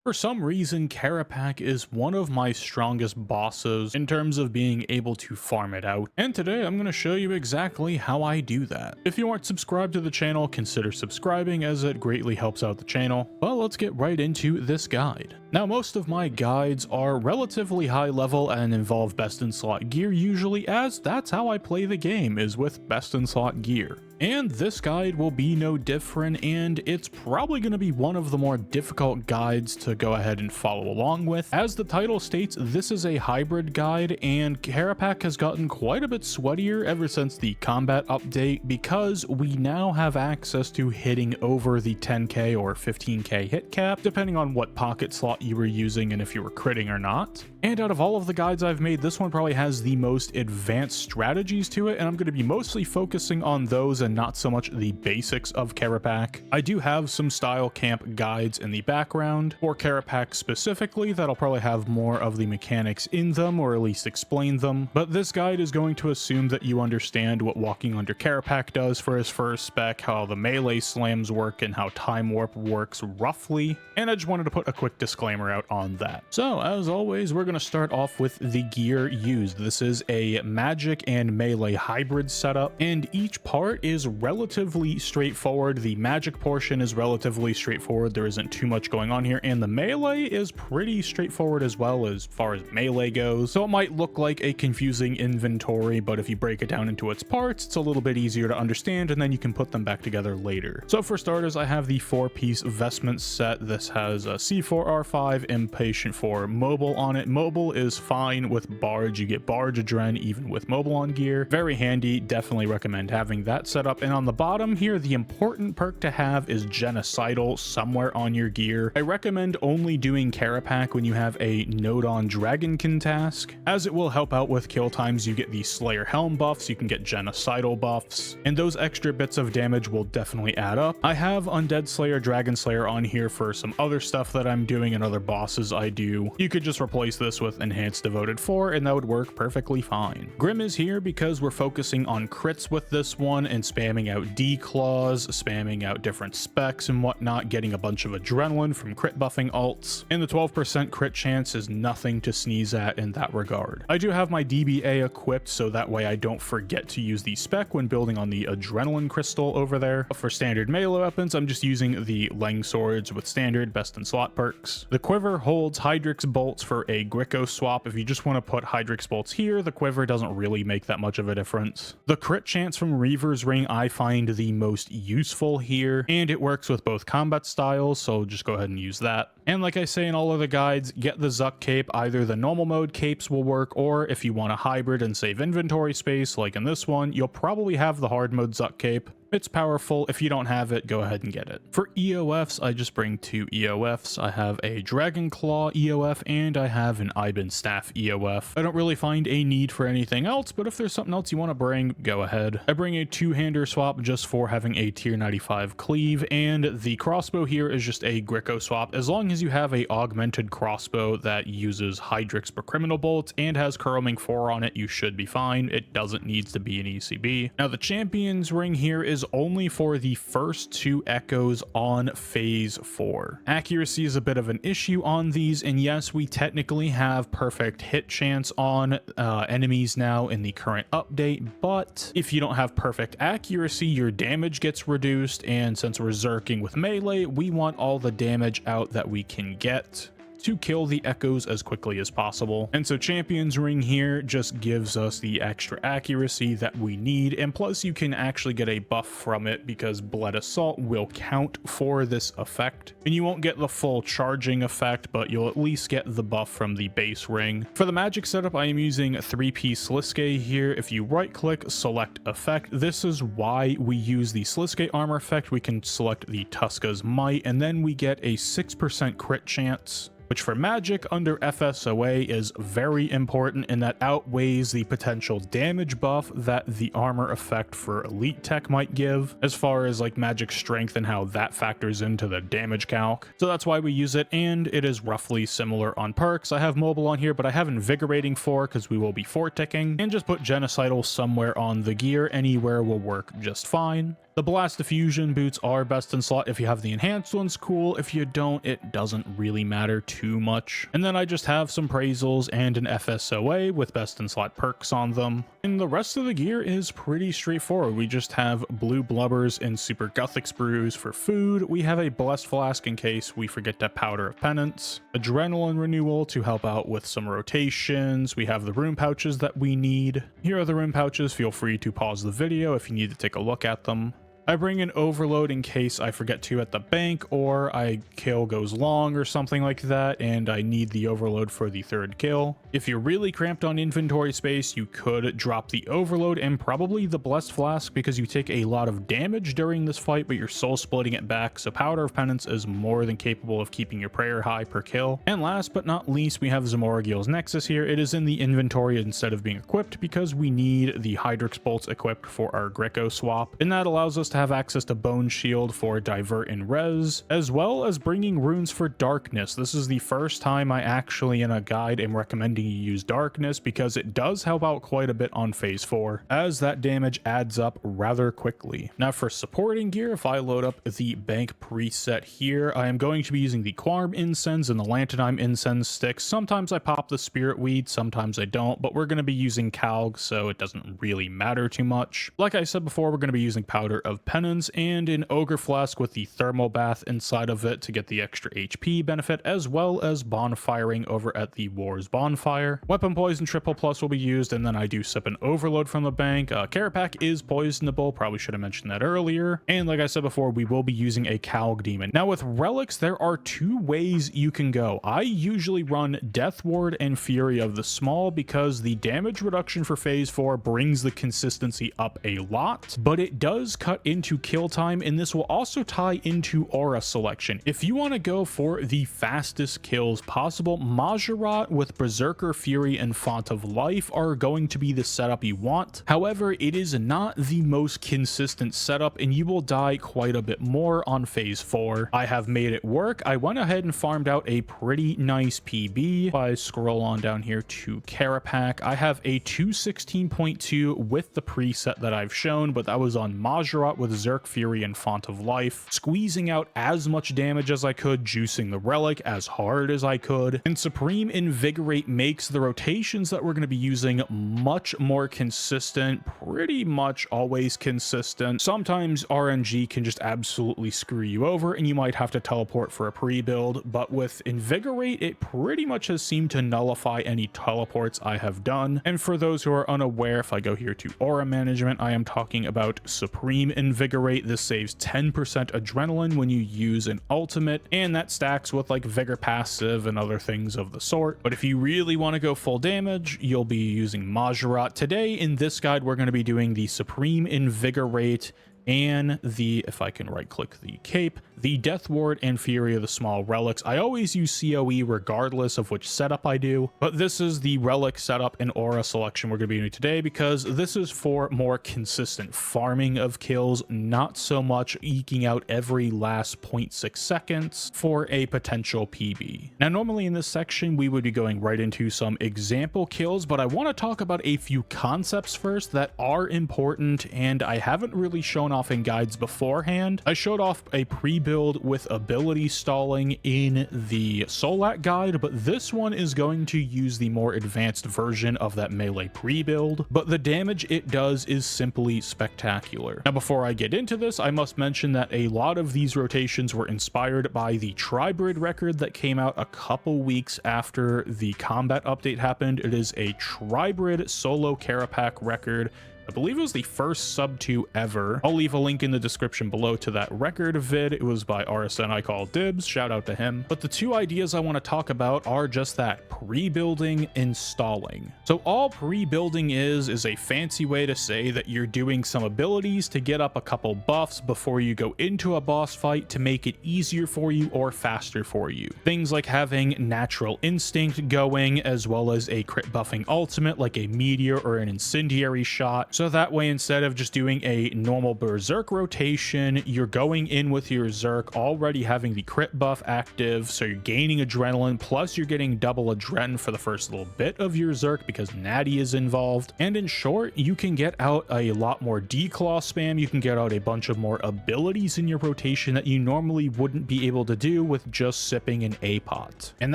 For some reason, Kerapac is one of my strongest bosses in terms of being able to farm it out, and today I'm going to show you exactly how I do that. If you aren't subscribed to the channel, consider subscribing as it greatly helps out the channel. Well, let's get right into this guide. Now, most of my guides are relatively high level and involve best in slot gear usually, as that's how I play the game, is with best in slot gear. And this guide will be no different, and it's probably going to be one of the more difficult guides to go ahead and follow along with. As the title states, this is a hybrid guide, and Kerapac has gotten quite a bit sweatier ever since the combat update because we now have access to hitting over the 10k or 15k hit cap, depending on what pocket slot you were using and if you were critting or not. And out of all of the guides I've made, this one probably has the most advanced strategies to it, and I'm going to be mostly focusing on those and not so much the basics of Kerapac. I do have some style camp guides in the background for Kerapac specifically that'll probably have more of the mechanics in them, or at least explain them, but this guide is going to assume that you understand what walking under Kerapac does for his first spec, how the melee slams work, and how time warp works roughly, and I just wanted to put a quick disclaimer out on that. So as always, we're going to start off with the gear used. This is a magic and melee hybrid setup, and each part is relatively straightforward. The magic portion is relatively straightforward. There isn't too much going on here, and the melee is pretty straightforward as well as far as melee goes. So it might look like a confusing inventory, but if you break it down into its parts, it's a little bit easier to understand, and then you can put them back together later. So for starters, I have the 4-piece vestment set. This has a C4R5 Impatient for mobile on it. Mobile is fine with Barge. You get Barge Adren even with mobile on gear. Very handy. Definitely recommend having that set up. And on the bottom here, the important perk to have is Genocidal somewhere on your gear. I recommend only doing Kerapac when you have a node on Dragonkin task, as it will help out with kill times. You get the Slayer Helm buffs, you can get Genocidal buffs, and those extra bits of damage will definitely add up. I have Undead Slayer, Dragon Slayer on here for some other stuff that I'm doing and other bosses I do. You could just replace this with Enhanced Devoted 4 and that would work perfectly fine. Grim is here because we're focusing on crits with this one and spamming out D-claws, spamming out different specs and whatnot, getting a bunch of adrenaline from crit buffing alts, and the 12% crit chance is nothing to sneeze at in that regard. I do have my DBA equipped so that way I don't forget to use the spec when building on the adrenaline crystal over there. For standard melee weapons, I'm just using the Lang swords with standard best in slot perks. The quiver holds Hydrix bolts for a Gricko swap. If you just want to put Hydrix bolts here, the quiver doesn't really make that much of a difference. The crit chance from Reaver's Ring I find the most useful here, and it works with both combat styles, so just go ahead and use that. And like I say in all of the guides, get the Zuck cape. Either the normal mode capes will work, or if you want a hybrid and save inventory space like in this one, you'll probably have the hard mode Zuck cape. It's powerful. If you don't have it, go ahead and get it. For EOFs, I just bring 2 EOFs. I have a Dragon Claw EOF and I have an Iban Staff EOF. I don't really find a need for anything else, but if there's something else you want to bring, go ahead. I bring a 2-hander swap just for having a tier 95 cleave, and the crossbow here is just a Gricko swap. As long as you have a augmented crossbow that uses Hydrix per criminal bolt and has Curlming 4 on it, you should be fine. It doesn't need to be an ECB. Now the Champion's Ring here is only for the first 2 echoes on phase 4. Accuracy is a bit of an issue on these, and yes, we technically have perfect hit chance on enemies now in the current update, but if you don't have perfect accuracy, your damage gets reduced, and since we're zerking with melee, we want all the damage out that we can get to kill the echoes as quickly as possible. And so Champion's Ring here just gives us the extra accuracy that we need, and plus you can actually get a buff from it because Bled Assault will count for this effect, and you won't get the full charging effect, but you'll at least get the buff from the base ring. For the magic setup, I am using a 3-piece Sliske here. If you right click, select effect, this is why we use the Sliske armor effect. We can select the Tuska's Might, and then we get a 6% crit chance, which for magic under FSOA is very important, and that outweighs the potential damage buff that the armor effect for elite tech might give, as far as like magic strength and how that factors into the damage calc. So that's why we use it, and it is roughly similar on perks. I have mobile on here, but I have invigorating 4 because we will be 4-ticking, and just put Genocidal somewhere on the gear. Anywhere will work just fine. The blast diffusion boots are best in slot. If you have the enhanced ones, cool. If you don't, it doesn't really matter too much. And then I just have some praisals and an FSOA with best in slot perks on them. And the rest of the gear is pretty straightforward. We just have blue blubbers and super gothic sprues for food. We have a blessed flask in case we forget to powder of penance, adrenaline renewal to help out with some rotations. We have the rune pouches that we need. Here are the rune pouches. Feel free to pause the video if you need to take a look at them. I bring an overload in case I forget to at the bank, or I kill goes long or something like that and I need the overload for the third kill. If you're really cramped on inventory space, you could drop the overload and probably the blessed flask because you take a lot of damage during this fight, but you're soul splitting it back, so powder of penance is more than capable of keeping your prayer high per kill. And last but not least, we have Zamoragil's Nexus here. It is in the inventory instead of being equipped because we need the Hydrix bolts equipped for our Greco swap, and that allows us to have access to Bone Shield for divert and res, as well as bringing runes for darkness. This is the first time I actually in a guide am recommending you use darkness because it does help out quite a bit on phase 4 as that damage adds up rather quickly. Now for supporting gear, if I load up the bank preset here, I am going to be using the Quarm incense and the Lantanime incense sticks. Sometimes I pop the spirit weed, sometimes I don't, but we're going to be using Calg, so it doesn't really matter too much. Like I said before, we're going to be using powder of penance and an ogre flask with the thermal bath inside of it to get the extra HP benefit, as well as bonfiring over at the Wars bonfire. Weapon poison triple plus will be used, and then I do sip an overload from the bank. Kerapac is poisonable, probably should have mentioned that earlier. And like I said before, we will be using a Calg demon. Now with relics, there are two ways you can go. I usually run Death Ward and Fury of the Small because the damage reduction for phase 4 brings the consistency up a lot, but it does cut into kill time, and this will also tie into aura selection. If you want to go for the fastest kills possible, Majorat with Berserker Fury and Font of Life are going to be the setup you want. However, it is not the most consistent setup and you will die quite a bit more on phase 4. I have made it work. I went ahead and farmed out a pretty nice PB. If I scroll on down here to Kerapac, I have a 216.2 with the preset that I've shown, but that was on Majorat with Zerk Fury and Font of Life, squeezing out as much damage as I could, juicing the relic as hard as I could, and Supreme Invigorate makes the rotations that we're going to be using much more consistent, pretty much always consistent. Sometimes RNG can just absolutely screw you over and you might have to teleport for a pre-build, but with Invigorate, it pretty much has seemed to nullify any teleports I have done. And for those who are unaware, if I go here to Aura Management, I am talking about Supreme Invigorate. This saves 10% adrenaline when you use an ultimate, and that stacks with like Vigor passive and other things of the sort. But if you really want to go full damage, you'll be using Majorat. Today in this guide, we're going to be doing the Supreme Invigorate and the, if I can right click the cape, the Death Ward and Fury of the Small relics. I always use COE regardless of which setup I do, but this is the relic setup and aura selection we're going to be doing today because this is for more consistent farming of kills, not so much eking out every last 0.6 seconds for a potential PB. Now normally in this section we would be going right into some example kills, but I want to talk about a few concepts first that are important and I haven't really shown off in guides beforehand. I showed off a pre-build with ability stalling in the Solat guide, but this one is going to use the more advanced version of that melee pre-build, but the damage it does is simply spectacular. Now before I get into this, I must mention that a lot of these rotations were inspired by the Tribrid record that came out a couple weeks after the combat update happened. It is a Tribrid solo Kerapac record. I believe it was the first sub 2 ever. I'll leave a link in the description below to that record vid. It was by RSN I Call Dibs. Shout out to him. But the two ideas I want to talk about are just that: pre-building and stalling. So all pre-building is a fancy way to say that you're doing some abilities to get up a couple buffs before you go into a boss fight to make it easier for you or faster for you. Things like having natural instinct going, as well as a crit buffing ultimate like a meteor or an incendiary shot. So that way, instead of just doing a normal berserk rotation, you're going in with your Zerk already having the crit buff active, so you're gaining adrenaline, plus you're getting double adrenaline for the first little bit of your Zerk because Natty is involved. And in short, you can get out a lot more declaw spam, you can get out a bunch of more abilities in your rotation that you normally wouldn't be able to do with just sipping an A-pot. And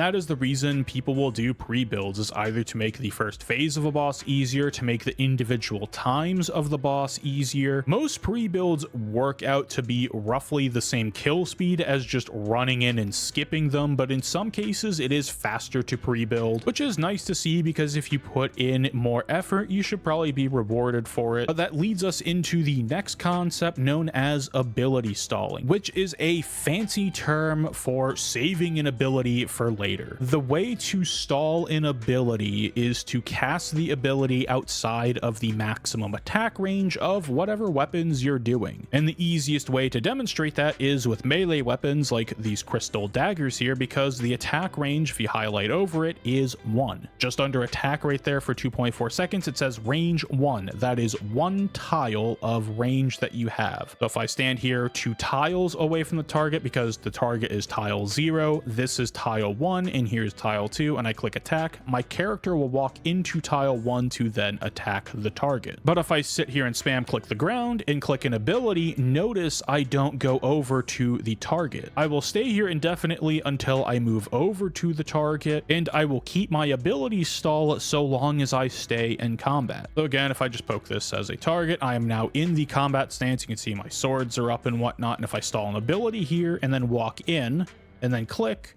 that is the reason people will do pre-builds, is either to make the first phase of a boss easier, to make the individual times of the boss easier. Most pre-builds work out to be roughly the same kill speed as just running in and skipping them, but in some cases it is faster to pre-build, which is nice to see because if you put in more effort, you should probably be rewarded for it. But that leads us into the next concept known as ability stalling, which is a fancy term for saving an ability for later. The way to stall an ability is to cast the ability outside of the maximum attack range of whatever weapons you're doing. And the easiest way to demonstrate that is with melee weapons like these crystal daggers here, because the attack range, if you highlight over it, is 1. Just under attack right there for 2.4 seconds, it says range 1. That is 1 tile of range that you have. So if I stand here 2 tiles away from the target, because the target is tile 0, this is tile 1, and here's tile 2, and I click attack, my character will walk into tile 1 to then attack the target. But if I sit here and spam click the ground and click an ability, notice I don't go over to the target. I will stay here indefinitely until I move over to the target, and I will keep my ability stall so long as I stay in combat. So again, if I just poke this as a target, I am now in the combat stance. You can see my swords are up and whatnot, and if I stall an ability here and then walk in and then click,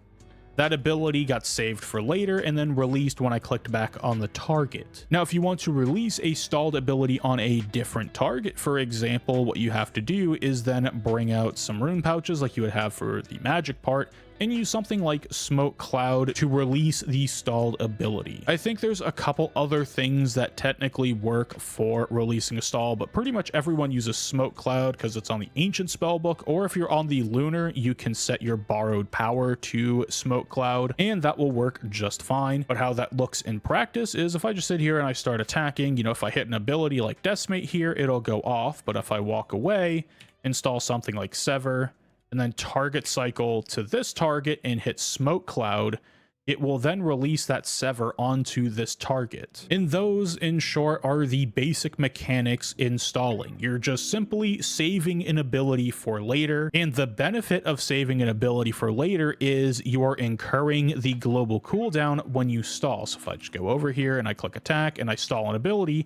that ability got saved for later and then released when I clicked back on the target. Now, if you want to release a stalled ability on a different target, for example, what you have to do is then bring out some rune pouches like you would have for the magic part, and use something like Smoke Cloud to release the stalled ability. I think there's a couple other things that technically work for releasing a stall, but pretty much everyone uses Smoke Cloud because it's on the ancient spellbook, or if you're on the lunar, you can set your borrowed power to Smoke Cloud, and that will work just fine. But how that looks in practice is if I just sit here and I start attacking, you know, if I hit an ability like Decimate here, it'll go off, but if I walk away, install something like Sever, and then target cycle to this target and hit Smoke Cloud, it will then release that Sever onto this target. And those, in short, are the basic mechanics in stalling. You're just simply saving an ability for later, and the benefit of saving an ability for later is you are incurring the global cooldown when you stall. So if I just go over here and I click attack and I stall an ability,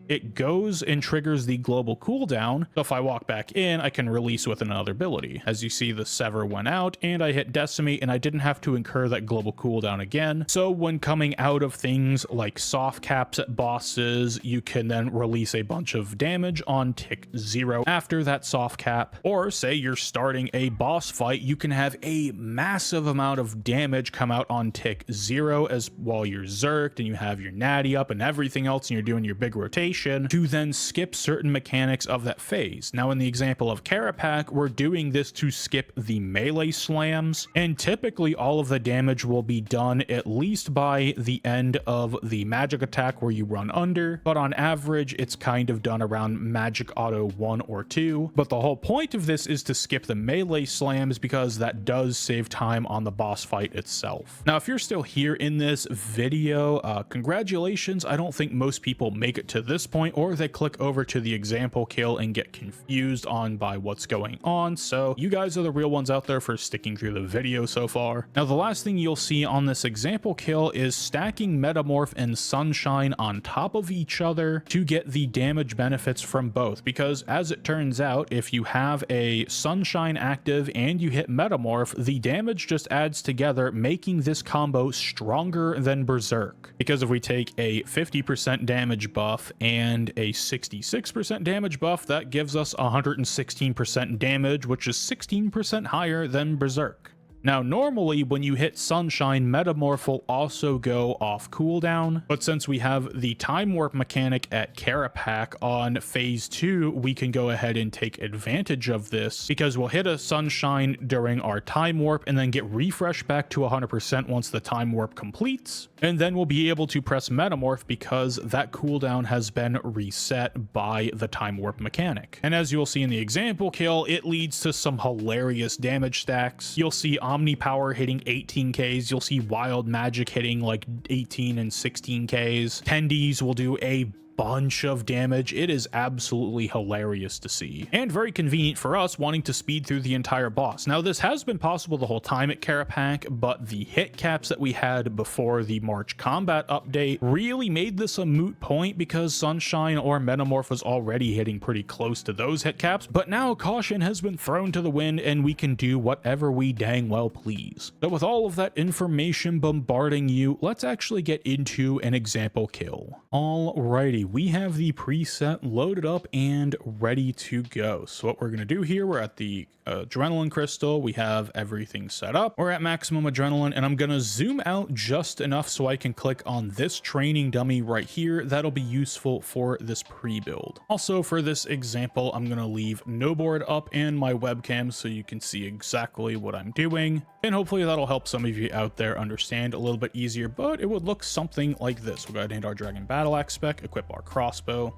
it goes and triggers the global cooldown. So if I walk back in, I can release with another ability. As you see, the Sever went out and I hit Decimate and I didn't have to incur that global cooldown again. So when coming out of things like soft caps at bosses, you can then release a bunch of damage on tick 0 after that soft cap. Or say you're starting a boss fight, you can have a massive amount of damage come out on tick 0 as while you're zerked and you have your natty up and everything else and you're doing your big rotation to then skip certain mechanics of that phase. Now in the example of Kerapac, we're doing this to skip the melee slams, and typically all of the damage will be done at least by the end of the magic attack where you run under, but on average it's kind of done around magic auto 1 or 2. But the whole point of this is to skip the melee slams because that does save time on the boss fight itself. Now if you're still here in this video, congratulations. I don't think most people make it to this point, or they click over to the example kill and get confused by what's going on. So you guys are the real ones out there for sticking through the video so far. Now the last thing you'll see on this example kill is stacking Metamorph and Sunshine on top of each other to get the damage benefits from both, because as it turns out, if you have a Sunshine active and you hit Metamorph, the damage just adds together, making this combo stronger than Berserk. Because if we take a 50% damage buff and a 66% damage buff, that gives us 116% damage, which is 16% higher than Berserk. Now, normally when you hit Sunshine, Metamorph will also go off cooldown, but since we have the Time Warp mechanic at Kerapac on phase 2, we can go ahead and take advantage of this because we'll hit a Sunshine during our Time Warp and then get refreshed back to 100% once the Time Warp completes, and then we'll be able to press Metamorph because that cooldown has been reset by the Time Warp mechanic. And as you'll see in the example kill, it leads to some hilarious damage stacks. You'll see Omni Power hitting 18Ks. You'll see Wild Magic hitting like 18 and 16Ks. Tendies will do a bunch of damage. It is absolutely hilarious to see and very convenient for us wanting to speed through the entire boss. Now, this has been possible the whole time at Kerapac, but the hit caps that we had before the March combat update really made this a moot point because Sunshine or Metamorph was already hitting pretty close to those hit caps. But now caution has been thrown to the wind and we can do whatever we dang well please. So with all of that information bombarding you, let's actually get into an example kill. Alrighty, we have the preset loaded up and ready to go. So what we're going to do here, we're at the adrenaline crystal. We have everything set up. We're at maximum adrenaline, and I'm going to zoom out just enough so I can click on this training dummy right here. That'll be useful for this pre-build. Also, for this example, I'm going to leave no board up and my webcam so you can see exactly what I'm doing. And hopefully that'll help some of you out there understand a little bit easier, but it would look something like this. We'll go ahead and hit our Dragon Battle Axe spec, equip our crossbow,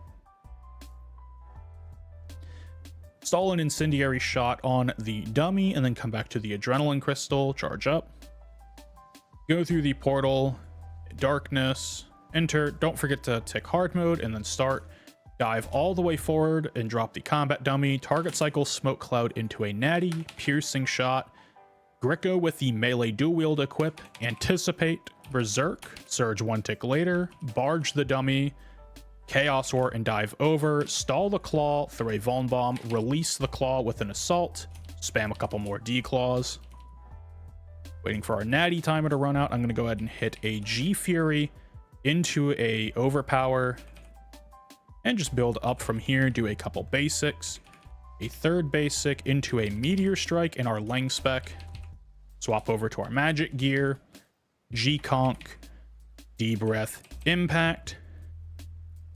install an incendiary shot on the dummy, and then come back to the adrenaline crystal, charge up, go through the portal, darkness, enter, don't forget to tick hard mode, and then start, dive all the way forward and drop the combat dummy, target cycle smoke cloud into a natty, piercing shot, Gricko with the melee dual wield equip, anticipate, berserk, surge one tick later, barge the dummy, chaos roar and dive over, stall the claw, throw a vuln bomb, release the claw with an assault, spam a couple more D-claws. Waiting for our natty timer to run out, I'm going to go ahead and hit a G Fury into a overpower and just build up from here, do a couple basics, a third basic into a meteor strike in our Lang spec, swap over to our magic gear, G Conk, D breath, impact,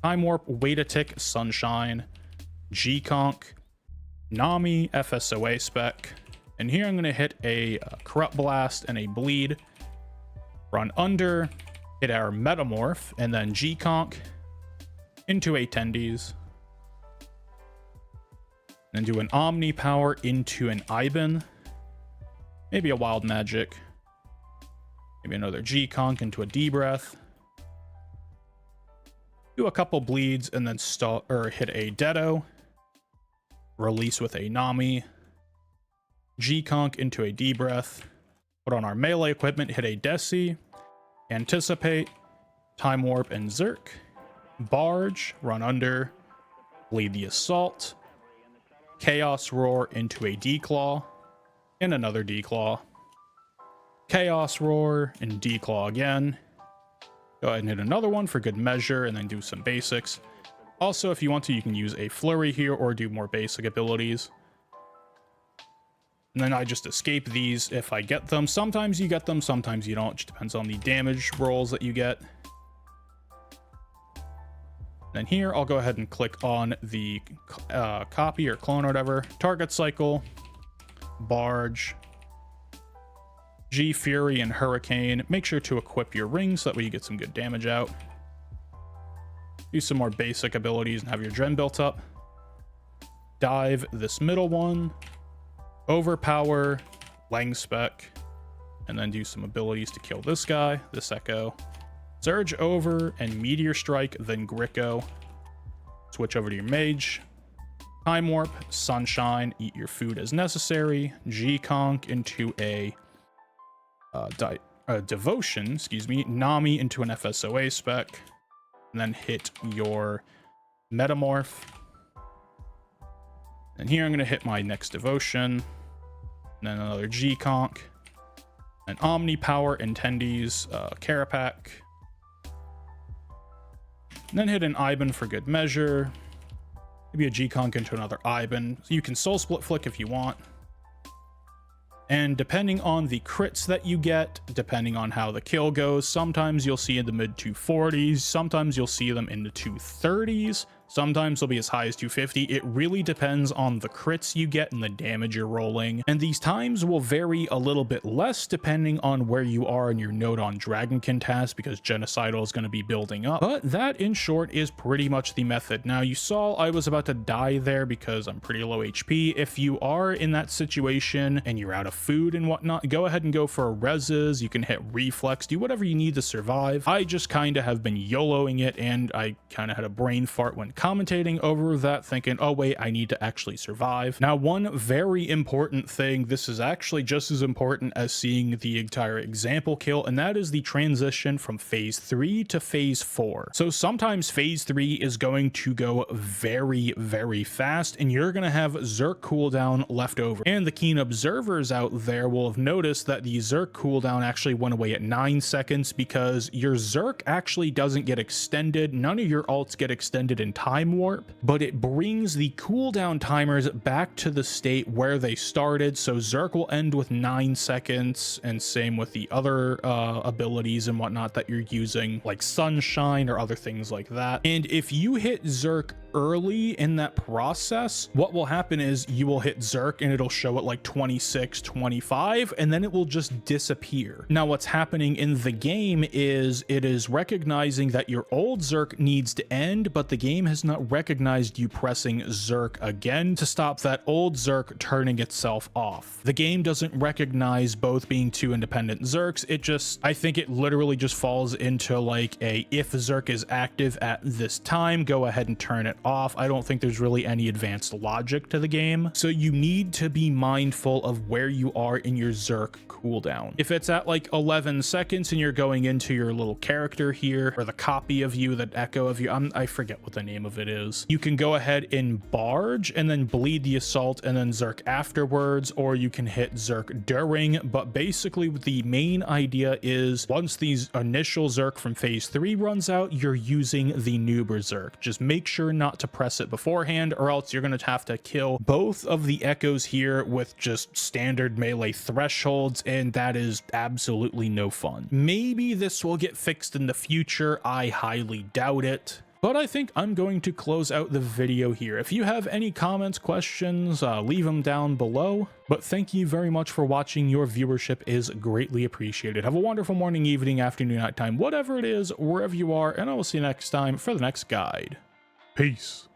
time warp, wait a tick, sunshine, G Conk, Nami, FSOA spec, and here I'm going to hit a corrupt blast and a bleed, run under, hit our metamorph, and then G Conk into a tendies, and do an omni power into an Iban, maybe a wild magic, maybe another G Conk into a D breath, do a couple bleeds, and then stall or hit a Dedo, release with a Nami, G Conk into a D breath, put on our melee equipment, hit a Desi, anticipate, time warp and Zerk, barge, run under, bleed the assault, chaos roar into a D-claw, and another D-claw, chaos roar and D-claw again. Go ahead and hit another one for good measure and then do some basics. Also, if you want to, you can use a flurry here or do more basic abilities. And then I just escape these if I get them. Sometimes you get them, sometimes you don't. It just depends on the damage rolls that you get. Then here, I'll go ahead and click on the copy or clone or whatever. Target cycle, barge, G Fury and Hurricane. Make sure to equip your rings so that way you get some good damage out. Do some more basic abilities and have your Dren built up. Dive this middle one. Overpower, Lang spec, and then do some abilities to kill this guy, this Echo. Surge over and Meteor Strike, then Gricko. Switch over to your Mage. Time Warp, Sunshine, eat your food as necessary. G-Conk into a Devotion, excuse me. Nami into an FSOA spec. And then hit your Metamorph. And here I'm going to hit my next Devotion. And then another G-Conk. An Omni Power, Intendies, Kerapac. And then hit an Iban for good measure. Maybe a G-Conk into another Iban. So you can soul split flick if you want. And depending on the crits that you get, depending on how the kill goes, sometimes you'll see in the mid 240s, sometimes you'll see them in the 230s. Sometimes they'll be as high as 250. It really depends on the crits you get and the damage you're rolling. And these times will vary a little bit less depending on where you are in your node on Dragonkin task, because Genocidal is going to be building up. But that, in short, is pretty much the method. Now, you saw I was about to die there because I'm pretty low HP. If you are in that situation and you're out of food and whatnot, go ahead and go for reses. You can hit reflex, do whatever you need to survive. I just kind of have been YOLOing it, and I kind of had a brain fart when commentating over that, thinking, oh wait, I need to actually survive. Now, one very important thing, this is actually just as important as seeing the entire example kill, and that is the transition from phase 3 to phase 4. So sometimes phase 3 is going to go very, very fast, and you're going to have Zerk cooldown left over. And the keen observers out there will have noticed that the Zerk cooldown actually went away at 9 seconds because your Zerk actually doesn't get extended. None of your ults get extended in time warp, but it brings the cooldown timers back to the state where they started. So Zerk will end with 9 seconds, and same with the other abilities and whatnot that you're using, like Sunshine or other things like that. And if you hit Zerk early in that process, what will happen is you will hit Zerk and it'll show at like 26, 25, and then it will just disappear. Now, what's happening in the game is it is recognizing that your old Zerk needs to end, but the game has not recognized you pressing Zerk again to stop that old Zerk turning itself off. The game doesn't recognize both being two independent Zerks. It just, I think it literally just falls into like a, if Zerk is active at this time, go ahead and turn it off. I don't think there's really any advanced logic to the game. So you need to be mindful of where you are in your Zerk cooldown. If it's at like 11 seconds and you're going into your little character here, or the copy of you, that echo of you, I forget what the name of it is, you can go ahead and barge and then bleed the assault and then Zerk afterwards, or you can hit Zerk during. But basically the main idea is once these initial Zerk from phase 3 runs out, you're using the noob Zerk. Just make sure not to press it beforehand, or else you're going to have to kill both of the echoes here with just standard melee thresholds, and that is absolutely no fun. Maybe this will get fixed in the future. I highly doubt it. But I think I'm going to close out the video here. If you have any comments, questions, leave them down below. But thank you very much for watching. Your viewership is greatly appreciated. Have a wonderful morning, evening, afternoon, nighttime, whatever it is, wherever you are, and I will see you next time for the next guide. Peace.